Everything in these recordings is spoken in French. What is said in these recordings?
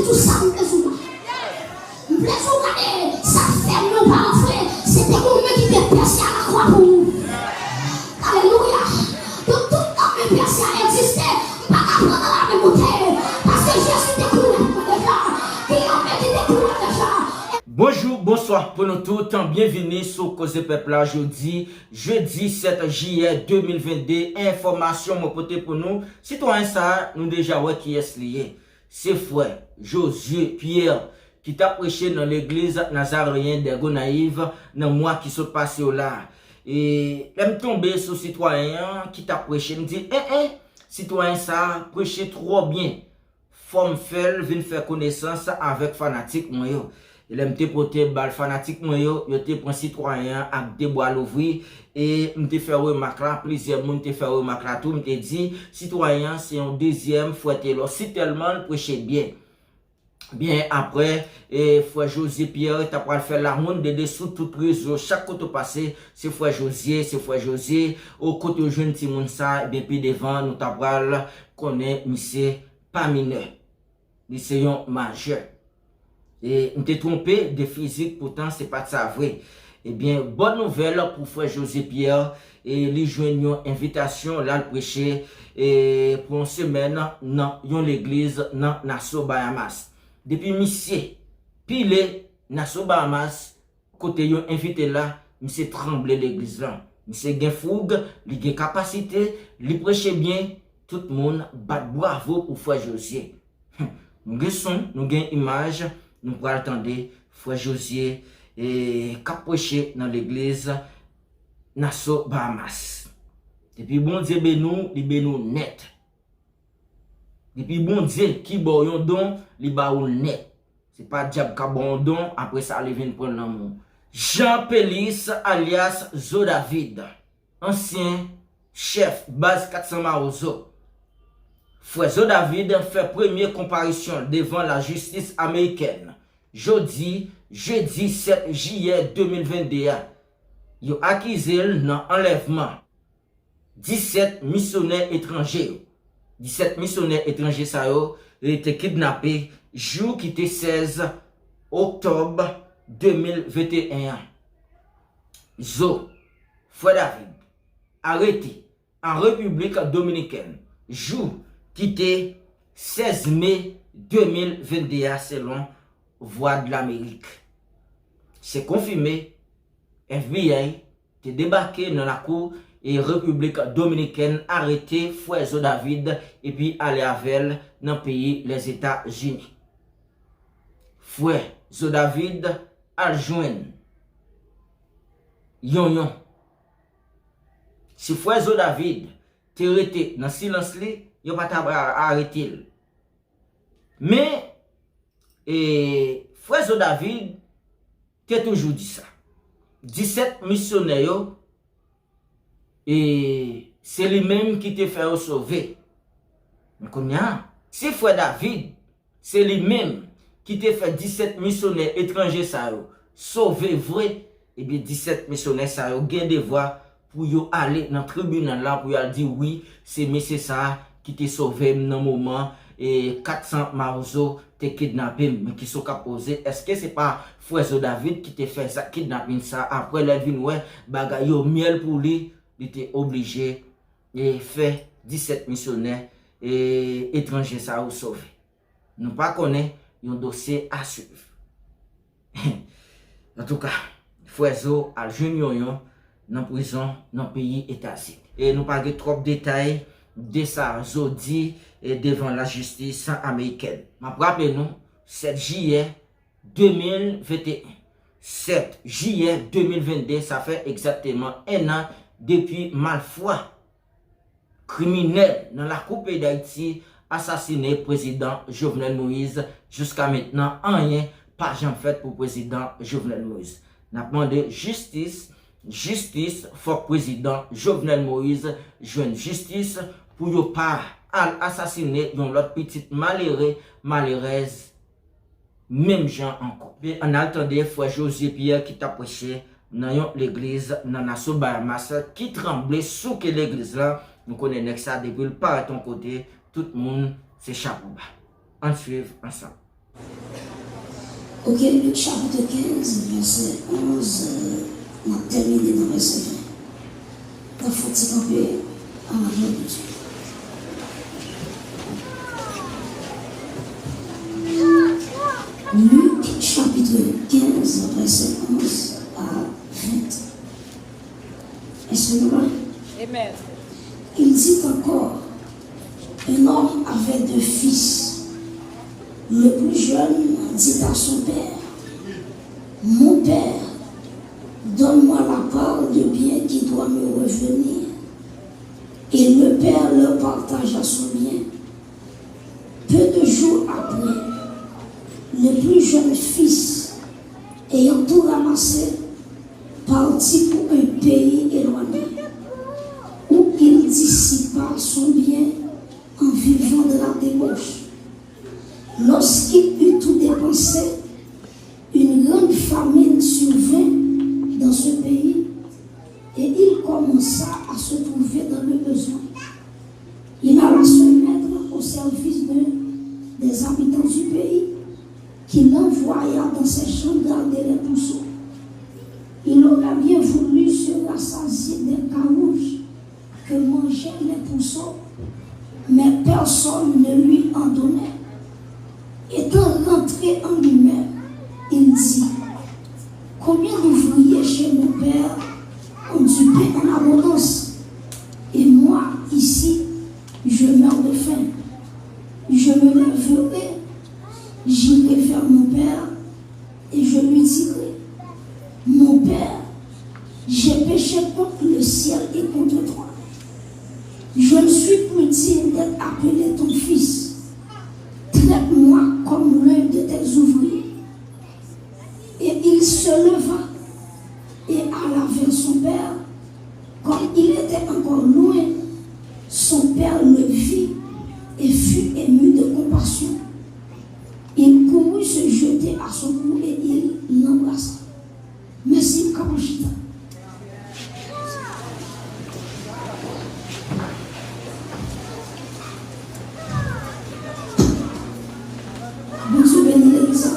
tout ça, je voulais regarder ça fait nous pas frère. C'était vous-même qui était percé à la croix pour nous. Alléluia. Donc tout le temps que percé a existé, pas à prendre la même bouteille. Parce que Jésus était couru déjà. Qui en fait était couru déjà. Bonjour, bonsoir pour nous tous. Bienvenue sur Cause Peuple jeudi 7 juillet 2022. Information mon côté pour nous. Citoyens ça, nous déjà ouais qui est lié. C'est frère Josué Pierre qui t'a prêché dans l'église nazaréenne de Gonaïve dans le mois qui se passe là. Et elle me tomber sur citoyen qui t'a prêché, me dit citoyen ça prêcher trop bien. Forme fait vient faire connaissance avec fanatique moi yo. Il aime te porter bal fanatique moi yo te prend citoyen avec des bois l'ouvrir et me te faire remarque là plusieurs monde te faire remarque là tout me te dit citoyen c'est un deuxième fois là si tellement prêcher bien après et frère José Pierre t'a pas faire la ronde de dessous tout réseau chaque côté passé c'est frère José au côté jeune petit monde ça et puis devant nous t'a pas connaît monsieur pas mineur lycéen majeur et on t'est trompé de physique pourtant c'est pas ça vrai. Eh bien bonne nouvelle pour frère José Pierre et les joignons invitation là le prêcher et pour une semaine dans l'église dans Nassau Bahamas. Depuis monsieur pile Nassau Bahamas côté yon invité là monsieur tremble l'église là monsieur gain fougue li gain capacité li prêcher bien tout le monde bat bravo pour frère José. Nous gain son nous gain image nous pourrons attendre frère José et cap prêcher dans l'église Nassau Bahamas. Depuis bon Dieu nous net. Depuis bon Dieu qui bon yon don, li ba ou net. C'est pas diable ka bon don, après ça li vient prendre l'amour. Jean Pélis alias Zo David, ancien chef base 400 Marozo. Frère Zo David fait première comparution devant la justice américaine. Jeudi 7 juillet 2021. Yo accusé dans enlèvement 17 missionnaires étrangers. 17 missionnaires étrangers ça yo été kidnappés jour qui était 16 octobre 2021. Zo frère David arrêté en République dominicaine jour qui était 16 mai 2021 selon Voix de l'Amérique. C'est confirmé FBI est débarqué dans la cour et République dominicaine arrêté frère Zo David et puis aller avec dans le pays les États-Unis. Frère Zo David a joint yon. Si frère Zo David te arrêté dans silence li, yo pas arrêté. Mais et frère Zo David te toujours dit ça. 17 missionnaires et c'est lui-même qui te fait sauver. Mais si frère David, c'est lui-même qui te fait 17 missionnaires étrangers ça sauver vrai, et bien 17 missionnaires ça yo gain devoir pour yo aller dans le tribunal là pour yo dire oui, c'est monsieur ça qui te sauvé dans moment et 400 Marozo te kidnappé mais qui sont posé est-ce que c'est pas frère Zo David qui te fait ça kidnapping ça après la vin ouais bagay yo miel pour lui il était obligé de faire 17 missionnaires et étrangers ça ou sauver. Nous pas connaît un dossier à suivre. En tout cas, frère Zo a junior dans prison dans pays États-Unis. Et nous pas trop de détails de ça Zo dit devant la justice américaine. Ma rappelle nous 7 juillet 2021. 7 juillet 2022, ça fait exactement un an depuis malfoi criminel dans la Coupe d'Haïti assassiné président Jovenel Moïse. Jusqu'à maintenant, rien pas jamais fait pour président Jovenel Moïse. N'a demandé justice faut président Jovenel Moïse joue justice pour ne pas assassiner l'autre petite malheureuse même gens encore. En attendant frère José Pierre qui t'a prêché dans l'église dans Nassau Bahamas qui tremblait sous que l'église là nous connaissons ça depuis le pas à ton côté tout le monde c'est chapeau bas. On suit ensemble. Ok, Luc chapitre 15, verset 11, on a terminé dans verset 20. Il faut camper à la gloire de Dieu. Luc chapitre 15, verset 11 à 20. Est-ce que vous voyez? Amen. Il dit encore, un homme avait 2 fils. Le plus jeune dit à son père, mon père, donne-moi la part de bien qui doit me revenir. Et le père leur partagea son bien. Peu de jours après, le plus jeune fils, ayant tout ramassé, partit pour un pays éloigné, où il dissipa son bien en vivant de la débauche. Lorsqu'il eut tout dépensé, une grande famine survint dans ce pays et il commença à se trouver dans le besoin. Il alla se mettre au service des habitants du pays, qu'il envoya dans ses champs garder les pousseaux. Il aurait bien voulu se rassasier des carouges que mangeaient les pousseaux, mais personne ne lui en donnait. Étant rentré en lui-même, il dit, combien d'ouvriers chez mon père ont du pain en abondance, et moi, ici, je meurs de faim. Je me lèverai, j'irai vers mon père, et je lui dirai, mon père, j'ai péché contre le ciel et contre toi. Je ne suis plus digne d'être appelé ton fils. Traite-moi comme l'un de tes ouvriers. Et il se leva et alla vers son père. Comme il était encore loin, son père le vit et fut ému de compassion. Il courut se jeter à son cou et il l'embrassa. Merci, Kamashita. Dieu bénit l'Église.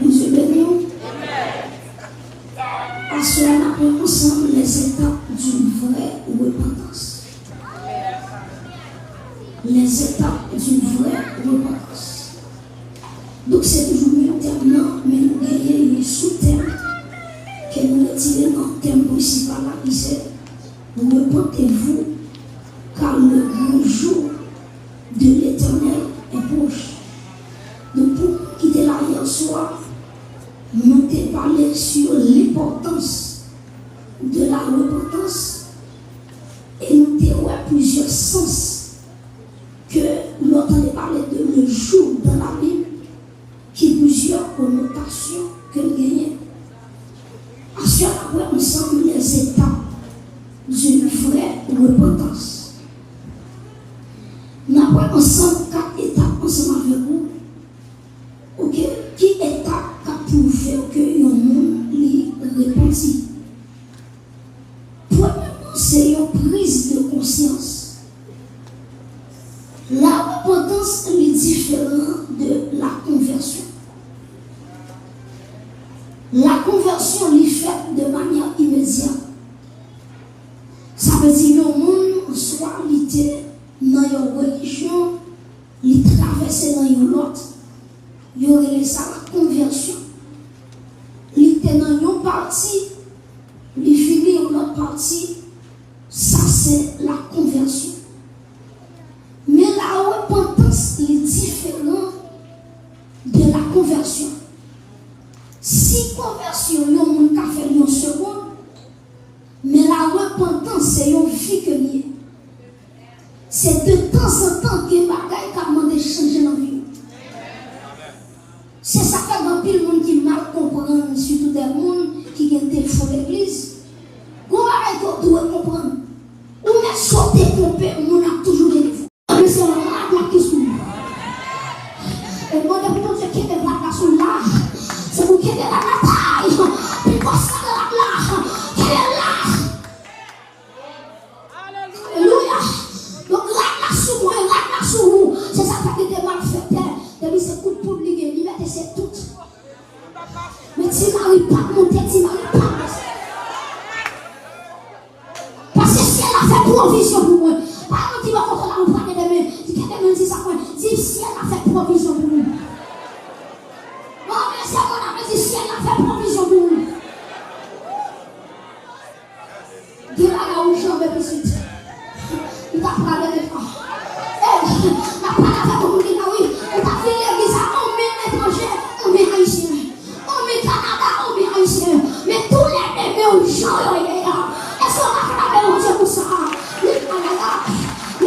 Dieu bénit. À cela, on apprend ensemble les étapes d'une vraie repentance. Les étapes d'une vraie repentance. Donc c'est toujours mieux terminant, mais nous gagnons un sous-thème que nous retirons dans le thème principal qui c'est repentez-vous, car le grand jour de l'Éternel est proche. Donc pour quitter là hier soir, nous avons parlé sur l'importance de la repentance et nous avons plusieurs sens que nous entendons parler de le jour dans la Bible qui a plusieurs connotations que nous gagnons. Ensuite, après ensemble les étapes d'une vraie repentance. Nous avons ensemble 4 étapes ensemble avec vous. Ok, qui étape qu'a prouvé que le monde lui repentit? Premièrement, c'est une prise de conscience. La repentance est différente de la conversion. La conversion est faite de manière immédiate. Ça veut dire que le monde, soit il était dans une religion, il traversait dans une autre. Il y aurait ça la conversion. Il était dans une partie, il finit dans l'autre partie. Ça, c'est la conversion. Mais la repentance est différente de la conversion. Si conversion, il y a un monde qui a fait une seconde, mais la repentance, c'est une vie que liée. C'est de temps en temps que bagaille qui a demandé de changer dans la vie. C'est ça fait dans pile monde qui mal comprend, surtout des gens qui ont des faux l'église. Vous doit comprendre. Ou même sauter pour paix, on a toujours des défauts. Mais c'est la qui s'ouvre. Et moi, depuis que je quitte la sous là, c'est pour quitter la bataille. Puis pour ça, là, qui est là. Alléluia. Donc là, sous moi, là, sous vous. C'est ça qui est mal fait. Depuis ce coup de poudre, liberté, c'est tout. mari pas monter, petit mari pas monter. Parce que si elle a fait provision pour moi, pas quand il va contre la montagne de demain, dit que demain dit ça quoi, dit si elle a fait provision pour moi. Non, mais c'est mon ami dit si elle a fait provision pour moi. Dis là où j'en vais petite. Il t'a parlé de toi. La parole pour nous dire oui, on t'a fait l'église à on étranger, on haïtien. On Canada, on haïtien. Mais tous les bébés aux gens, est-ce qu'on va faire un Dieu pour ça? Le mettons rade. Le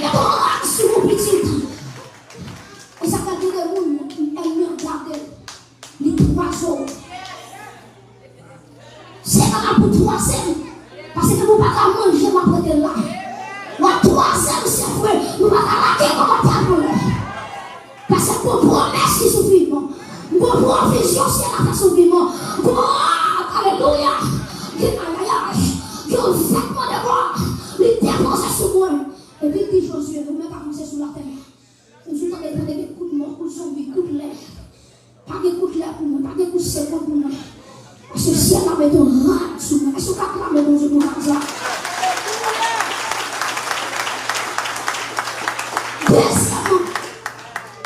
mettons rade sur mon petit. Et ça fait tout le monde, elle me regarde. Les 3 jours. C'est pas pour 3 semaines. Parce que nous ne pouvons pas manger ma pote là. Moi, 3 semaines, c'est vrai. Nous ne pouvons pas laquer comme un tableau. Parce que pour promesse qui suffit. Pour provision, c'est la façon vivant. Alléluia. Je fais mon devoir. Les dépenses sur moi. Et puis, dit Josué, vous ne pouvez pas commencer sur la terre. Vous ne pouvez pas des coups de mort, coups de zombie, coups de l'air. Pas de coups de l'air pour moi, pas de coups de seconde pour moi. Parce que si elle avait ton rad sur moi, est-ce que tu as clamé dans une maison? Deuxièmement,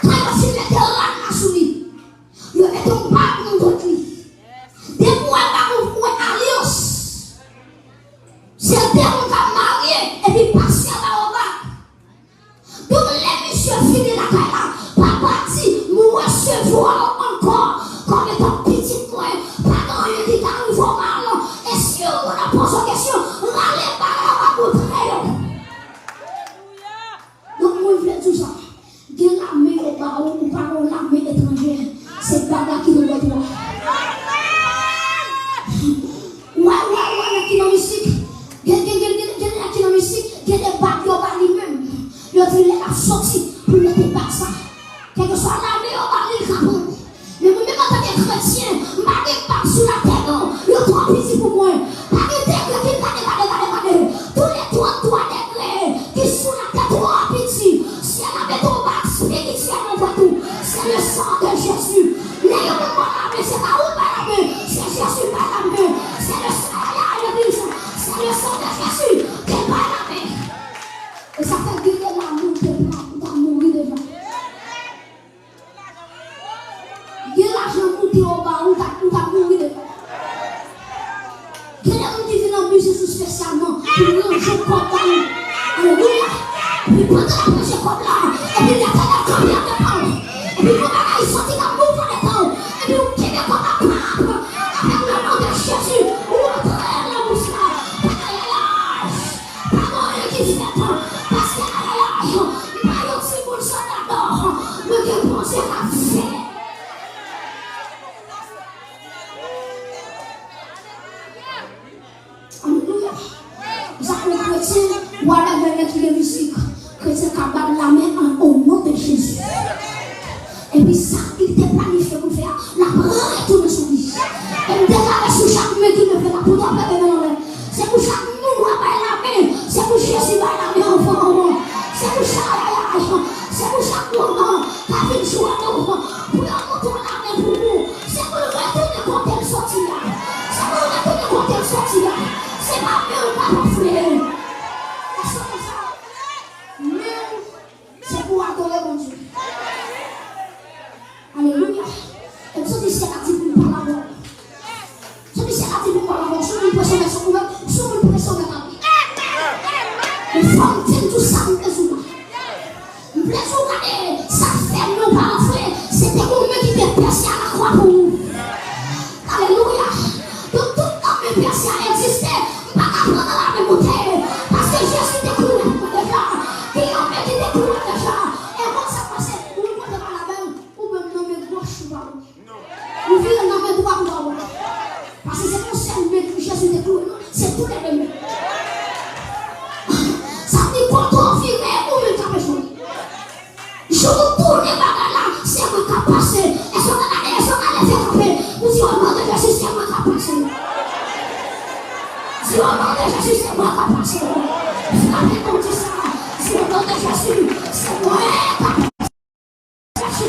quand tu mets tes rad sur lui, tu mets ton pas dans ton lit. Des fois, tu as une alliance. C'est un terme qui a marié et puis passer là au bas. Donc, les messieurs finis la caille là. Papa dit, nous recevoir encore comme étant petit moi. Pas rien qui t'arrive au mal. Et si on a posé une question, râlez pas là, on va vous. Donc, moi, je veux tout ça. Dire l'armée au bas ou pas l'armée étrangère. C'est pas là qui nous doit droit. Ouais, qui dans musique. Il y a qui dans musique. Il y a des bacs au bas lui-même. Il a dit, il a sorti pour mettre des bacs ça. Quel que soit l'armée au bas, il capable. Mais vous, même en tant que chrétien, je ne pas sur la terre, non. Il y a 3 petits pour moi. Pas de degré qui va tous les 3 degrés qui sont la terre, 3 petits. Si elle avait ton bac spirituel, on voit tout. C'est le sang de Jésus. Les hommes pas la main, c'est pas où pas la main. C'est Jésus pas la main. C'est le sang de l'église. C'est le sang de Jésus qui est pas la main. Et ça fait dire l'amour de mourir déjà. Il y a l'argent qui est au bas, où t'as mouru de il y a des gens qui viennent en bus spécialement pour manger comme là. Alléluia. Puis pendant la manger comme là, et puis il y a combien de temps. Et puis quand ils sortent dans le mouvement de temps, et puis on tient comme un pape, avec le nom de Jésus, ou on traîne la bouche là. Pas moyen qui fait tant, parce que pas aussi pour le soldat, mais que penser à faire. Alléluia. Jacques chrétien, voilà avec les musiques. Chrétien qui bat la main au nom de Jésus. Et puis ça, il était planifié pour faire la retourne sur lui. Et il déclare sur chaque main qui me fait la poudre à faire dans. C'est pour chaque nous à la main. C'est pour Jésus à la main enfant. C'est pour chaque moment qui a fait jouer à nous. Pour retourner la main pour nous. C'est pour retourner quand elle sortira. C'est pour retourner quand elle sortira. C'est ma main ou pas mon frère. C'est comme ça. Mais c'est pour adorer mon Dieu. Alléluia. Et vous savez, c'est la dit pour parler. Vous savez, c'est la dit pour parler. Sur une pression de son ouvert, sur une pression de la vie. Les femmes tiennent tout ça, vous plaisez ou pas? Vous plaisez ou pas? Ça fait nos parents, frère. C'était vous-même qui était percé à la croix pour vous. Alléluia. Donc tout le temps, le percé a existé. Pas qu'à prendre la même bouteille. Parce que Jésus était couru déjà. Et en fait, il était couru déjà. Et quand ça passait, vous ne pouvez pas la même. Ou même non, mais gauche, vous vivez dans le droit, parce que c'est pour ça que Jésus était couru. C'est tous les mêmes. Ça dit quand on vit, ou même quand on joue. Je vous tourne les bagages là, c'est moi qui a passé. Et son allait faire frapper. Vous dites, au nom de Jésus, c'est moi qui a passé. Si au nom de Jésus, c'est moi qui a passé. Frappez comme ça. Si au nom de Jésus, c'est moi qui a passé.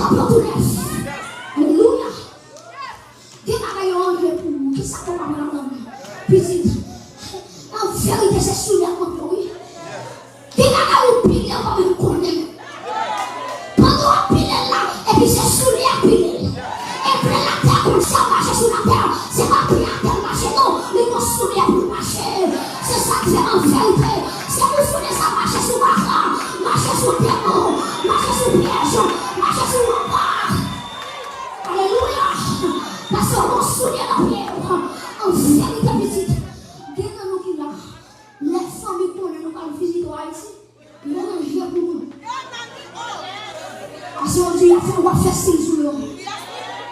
campion tout neuf. Alléluia. Qui n'a pas eu un pour qui ça tombe à mon petite. En vérité, c'est sous les campions, oui. Qui n'a pas eu pile comme une connaît. Pendant pile là, et puis c'est sous les pile. Et puis la terre, comme ça, marcher sur la terre. C'est pas pire à terre marcher, non. Les gros sous les pour marcher. C'est ça que c'est en vérité. C'est pour soulever ça, marcher sur ma femme, marcher sur le démon, marcher sur le piège, marcher sur le rempart. Alléluia. Parce qu'on soulève la pierre. En vérité, petite. Dès que nous qui là, les familles qu'on a, nous allons visiter Haïti. Nous allons jouer pour nous. Parce qu'on dit, on va faire signe sur le haut.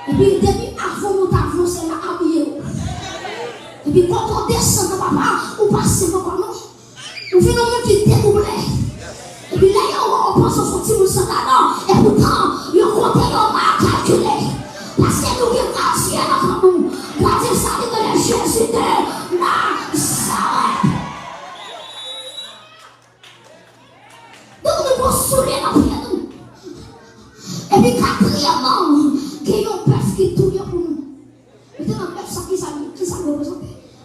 Et puis, depuis avant nous t'avons, c'est là, habillé. Et puis, quand on descend dans papa, on passe dans comment? On fait un qui dédoublé. Et puis là, on pense au sorti de son talent. Et pourtant, on compte on va calculer. Parce que nous avons grandi dans nous. Grandi ça de Jésus de Nazareth. Donc nous devons soulever la pierre. Et puis quatrièmement, il y a un bœuf qui tourne pour nous. Maintenant, un bœuf, ça qui ça représente?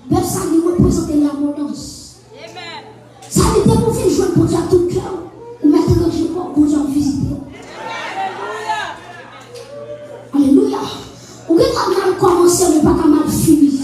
Bœuf, ça représente l'abondance. Ça veut dire pour faire jouer pour Dieu à tout cœur. Ou mettre dans le jeu pour Dieu en visiter. Alléluia. Ou bien quand on a commencé, on n'est pas quand mal fini.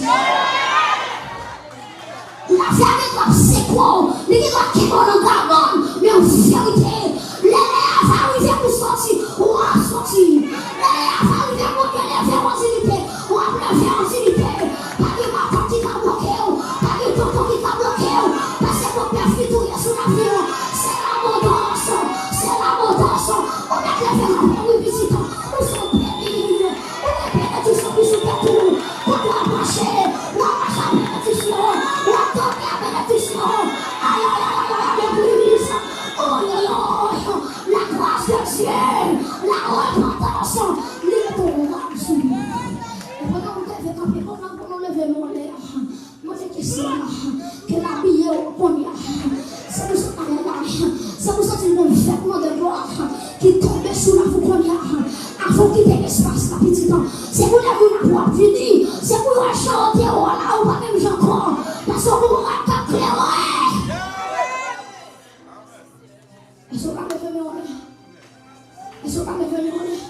La vérité, c'est quoi? Les gens qui vont dans la bonne, mais en vérité, les gens vont arriver pour sortir, ou à sortir. Les gens vont arriver pour que les gens vont s'uniter, ou à les faire en unité. Pas de ma partie qui a bloqué, pas de tonton qui a bloqué. Parce que mon père fait tout sur la vie. C'est l'abondance, c'est l'abondance. On a fait la paix, oui, visitant. Nous sommes bénis. On a bénédiction qui se fait tout. On doit marcher, on marche à bénédiction. On donne la bénédiction. Aïe, aïe, aïe, aïe, l'église. Oh, yo, yo, la grâce de Dieu, la repentance, l'étourage. Et pendant qu'on devait camper, pendant qu'on levait mon l'air, moi j'ai question que la vie est au premier. C'est pour ça qu'on est là. C'est pour ça que nous vêtements de gloire qui tombent sous la fouconnière avant qu'il ait l'espace, la petite temps. C'est pour les gens pour venir. C'est pour les chanter, oh là, ou pas même j'entends. Parce qu'on vous raconte clair. Ils sont pas revenus en l'air. Ils sont pas revenus en l'air.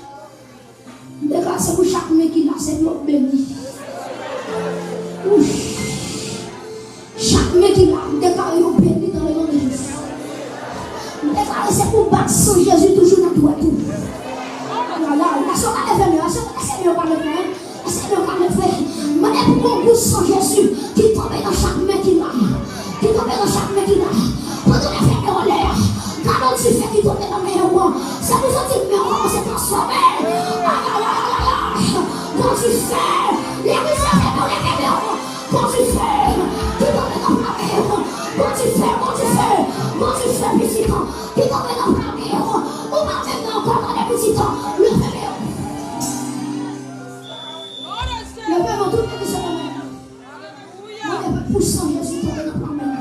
D'accord, c'est pour chaque mec qui l'a, c'est notre béni. Chaque mec qui l'a, déclaré au béni dans le nom de Jésus. Déclaré, c'est pour battre sans Jésus toujours dans tout. Voilà, la soeur va le faire, c'est mieux pas le faire. C'est mieux pas le faire. Mais pour qu'on pousse sans Jésus, qui tombe dans chaque mec qui l'a. Qui tombe dans chaque mec qui l'a. Pendant les fêtes en l'air, quand on se fait qui tombe dans le meilleur, c'est pour ça que le meilleur s'est transformé. Quand tu fais, les réserves pour les meilleurs. Quand tu fais, qui tombe dans la mer. Quand tu fais, petit temps, qui tombe dans la mer. On va maintenant encore dans les petits temps, le meilleur. Le père, tout le monde se remet. Moi, il n'y a pas de poussant, Jésus tombe dans la mer.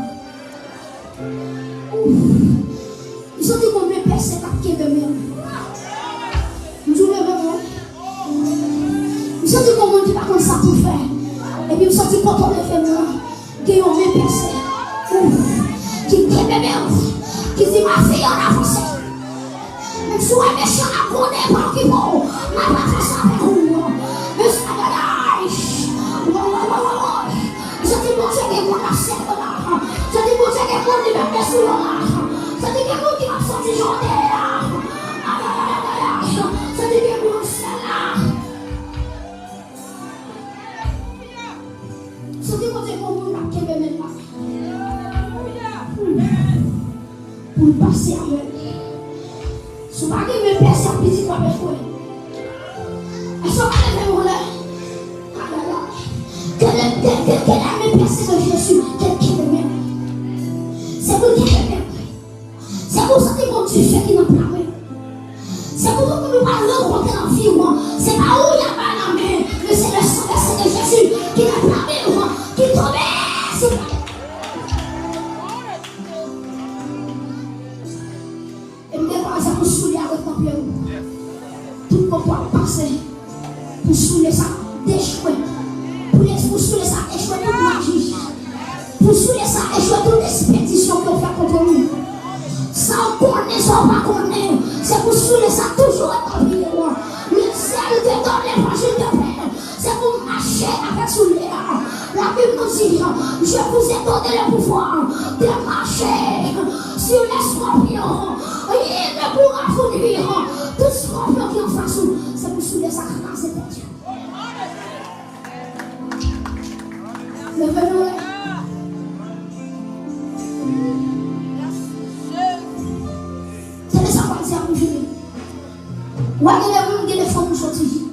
Ils ont dit qu'on met percé par pied de mer. Nous levons. Ils ont dit qu'on ne dit pas comme ça pour faire. Et puis ils ont dit quand on le fait moi, qu'ils ont mis percé. Qui dit bébé, qui dit ma fille en avancé. Même si on est méchant, on connaît pas qui vont. Ma pas fait ça avec vous. Mais ça va là. Ils ont dit bon Dieu qui est mon assiette là. Ils ont dit bon Dieu qui est mon liberté sur là. Ils ont dit que nous qui m'a sorti journée là. Ils ont dit que nous c'est là. Ils ont dit bon Dieu pour vous là qui est maintenant. Pour passer avec. Si vous avez un personne petit comme vous, est-ce que vous avez un là? Que la même personne de Jésus, qui est même. C'est vous qui est même. C'est pour ça que mon Dieu fait qu'il n'a pas la main. C'est pour ça que nous allons rencontrer dans la vie. C'est pas où il y a pas la main, mais c'est le sang de Jésus qui n'a pas la main, qui tombe sur la main. Et me débarrasser pour soulever avec mon pied. Tout pour penser, pour saouler ça, déchouer, pour saouler ça, échouer toute magie, pour saouler ça, échouer toute expédition qu'on fait contre nous. Sans connaître, sans pas connaître, c'est pour saouler ça toujours établir. Le ciel te donne l'évangile de paix, c'est pour marcher avec soulier. La Bible nous dit, je vous ai donné le pouvoir de marcher sur les scorpions. Il ne pourra vous nuire. Tout scorpion qui est en face de nous, c'est pour soulever sa grâce et Dieu. Levez-nous. C'est des enfants qui ont vu. Ouais, il y a des femmes qui sont sorties.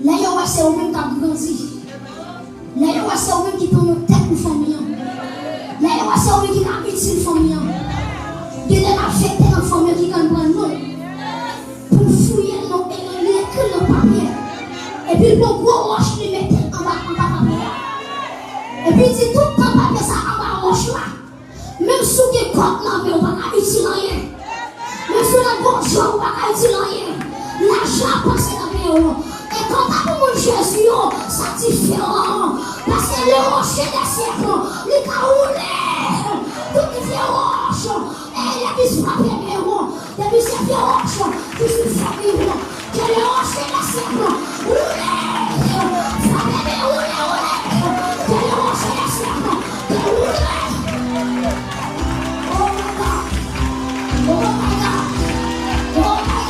Là, il y a c'est au même qui ont grandi. Là, il y a c'est au même qui prend nos têtes pour famille. Là, il y a c'est au même qui a utile famille. Il y a des affectés dans la famille qui ont pris nous. Pour fouiller nos et l'écrire nos papiers. Et puis, le gros roche, il met en bas papier. Et puis, il dit tout le temps papier ça en bas roche là. Même si vous avez côte là, mais on va pas utiliser rien. Même si vous avez gorge, on va pas utiliser rien. L'argent passe dans mes euros. Et quand tu as pour Jésus, ça est différent. Parce que le rocher des siècles, il a roulé. Tout qui fait roche. Et il a pu se frapper mes euros. Il a pu se faire roche. Tout se frapper euros. Que le rocher des siècles roulé. Frappez mes roulé. Que le rocher des siècles roulé. Oh my God. Oh my God. Oh my God.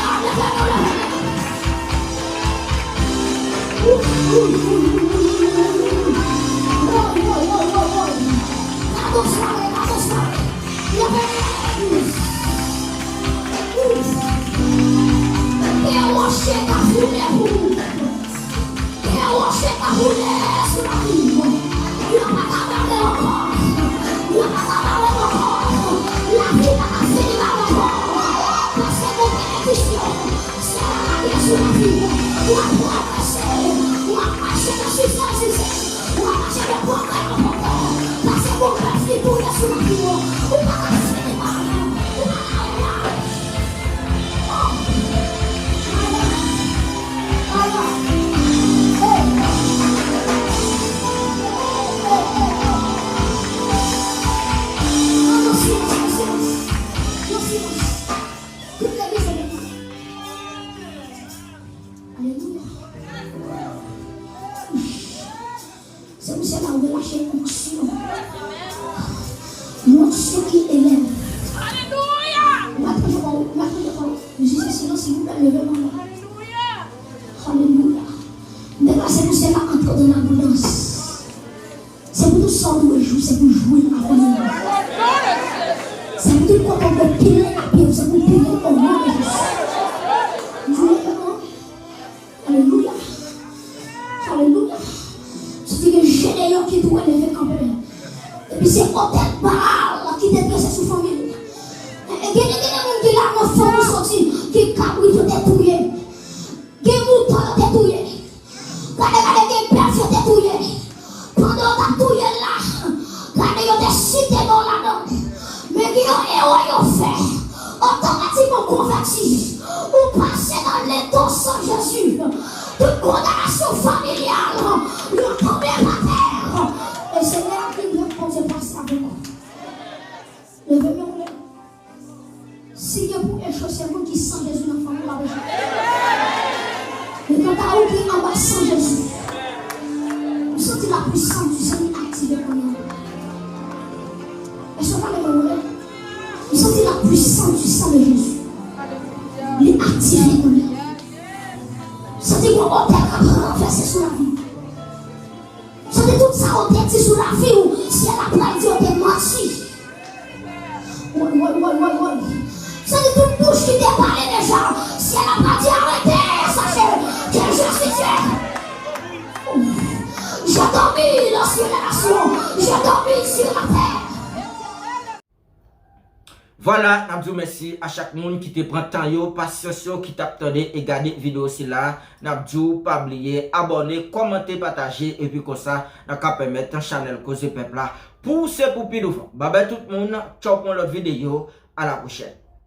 Voilà, nous disons merci à chaque monde qui te prend temps, patience, qui t'attendait et regarder vidéo aussi là. Nous disons pas oublier, abonner, commenter, partager et puis comme ça, nous allons permettre un channel Cause Peuple là. Pour ce pour plus de bye bye tout le monde, ciao pour la vidéo, à la prochaine.